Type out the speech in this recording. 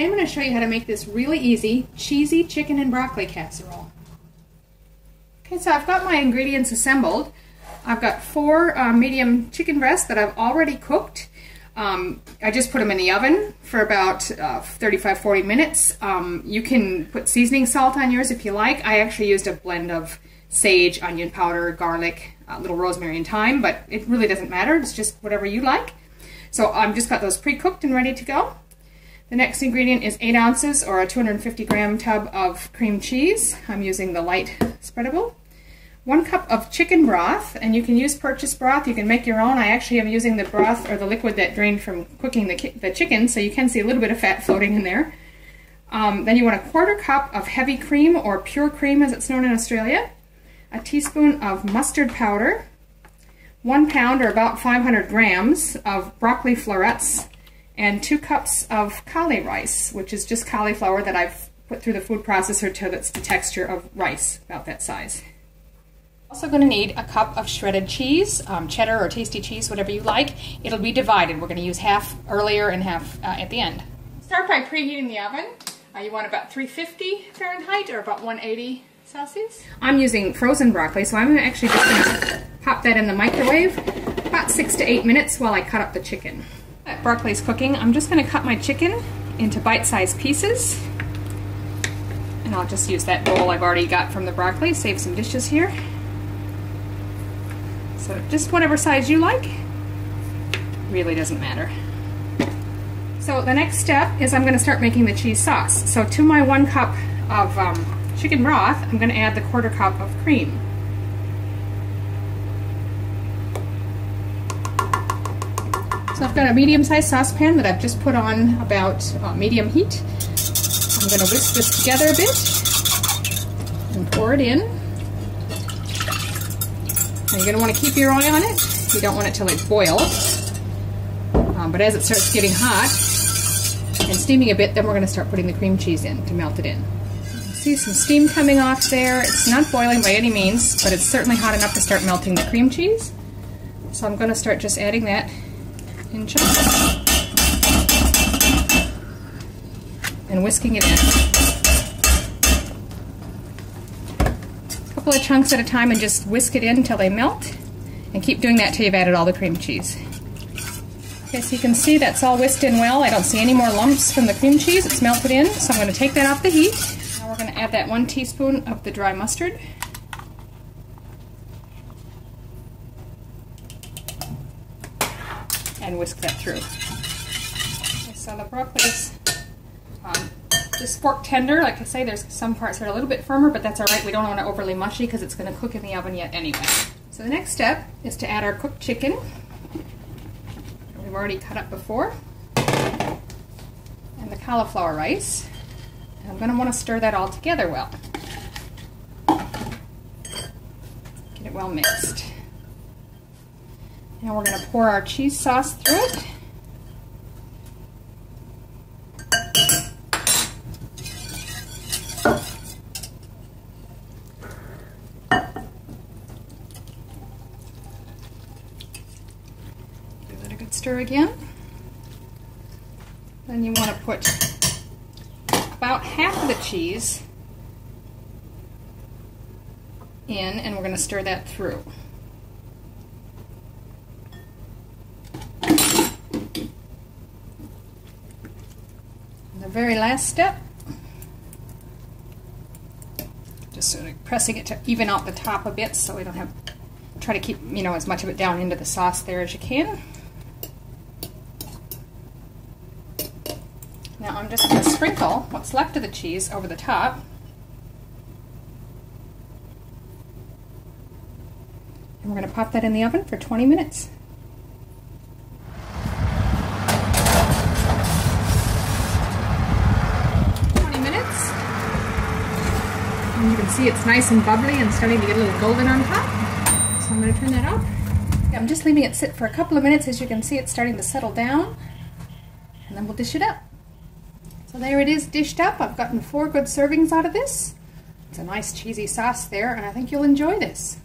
Today I'm going to show you how to make this really easy, cheesy chicken and broccoli casserole. Okay, so I've got my ingredients assembled. I've got 4 medium chicken breasts that I've already cooked. I just put them in the oven for about 35-40 minutes. You can put seasoning salt on yours if you like. I actually used a blend of sage, onion powder, garlic, a little rosemary and thyme, but it really doesn't matter. It's just whatever you like. So I've just got those pre-cooked and ready to go. The next ingredient is 8 ounces or a 250 gram tub of cream cheese. I'm using the light spreadable. 1 cup of chicken broth, and you can use purchased broth. You can make your own. I actually am using the broth or the liquid that drained from cooking the chicken, so you can see a little bit of fat floating in there. Then you want a 1/4 cup of heavy cream, or pure cream as it's known in Australia. A teaspoon of mustard powder. 1 pound or about 500 grams of broccoli florets. And 2 cups of cauli rice, which is just cauliflower that I've put through the food processor till it's the texture of rice, about that size. Also going to need a cup of shredded cheese, cheddar or tasty cheese, whatever you like. It'll be divided. We're going to use half earlier and half at the end. Start by preheating the oven. You want about 350 Fahrenheit or about 180 Celsius. I'm using frozen broccoli, so I'm actually just going to pop that in the microwave about 6 to 8 minutes while I cut up the chicken. That broccoli is cooking. I'm just going to cut my chicken into bite-sized pieces, and I'll just use that bowl I've already got from the broccoli. Save some dishes here. So just whatever size you like, really doesn't matter. So the next step is I'm going to start making the cheese sauce. So to my 1 cup of chicken broth, I'm going to add the 1/4 cup of cream. So I've got a medium-sized saucepan that I've just put on about medium heat. I'm going to whisk this together a bit and pour it in. Now you're going to want to keep your eye on it. You don't want it to like boil. But as it starts getting hot and steaming a bit, then we're going to start putting the cream cheese in to melt it in. See some steam coming off there. It's not boiling by any means, but it's certainly hot enough to start melting the cream cheese. So I'm going to start just adding that in chunks and whisking it in. A couple of chunks at a time and just whisk it in until they melt, and keep doing that till you've added all the cream cheese. Okay, so you can see that's all whisked in well. I don't see any more lumps from the cream cheese. It's melted in, so I'm going to take that off the heat. Now we're going to add that 1 teaspoon of the dry mustard. And whisk that through. Okay, so the broccoli is just fork tender. Like I say, there's some parts that are a little bit firmer, but that's alright. We don't want it overly mushy because it's going to cook in the oven yet anyway. So the next step is to add our cooked chicken. We've already cut up before. And the cauliflower rice. And I'm going to want to stir that all together well. Get it well mixed. Now we're going to pour our cheese sauce through it. Give it a good stir again. Then you want to put about half of the cheese in, and we're going to stir that through. The very last step, just sort of pressing it to even out the top a bit so we don't have, try to keep, you know, as much of it down into the sauce there as you can. Now I'm just going to sprinkle what's left of the cheese over the top. And we're going to pop that in the oven for 20 minutes. And you can see it's nice and bubbly and starting to get a little golden on top. So I'm going to turn that off. I'm just leaving it sit for a couple of minutes. As you can see, it's starting to settle down. And then we'll dish it up. So there it is, dished up. I've gotten 4 good servings out of this. It's a nice cheesy sauce there, and I think you'll enjoy this.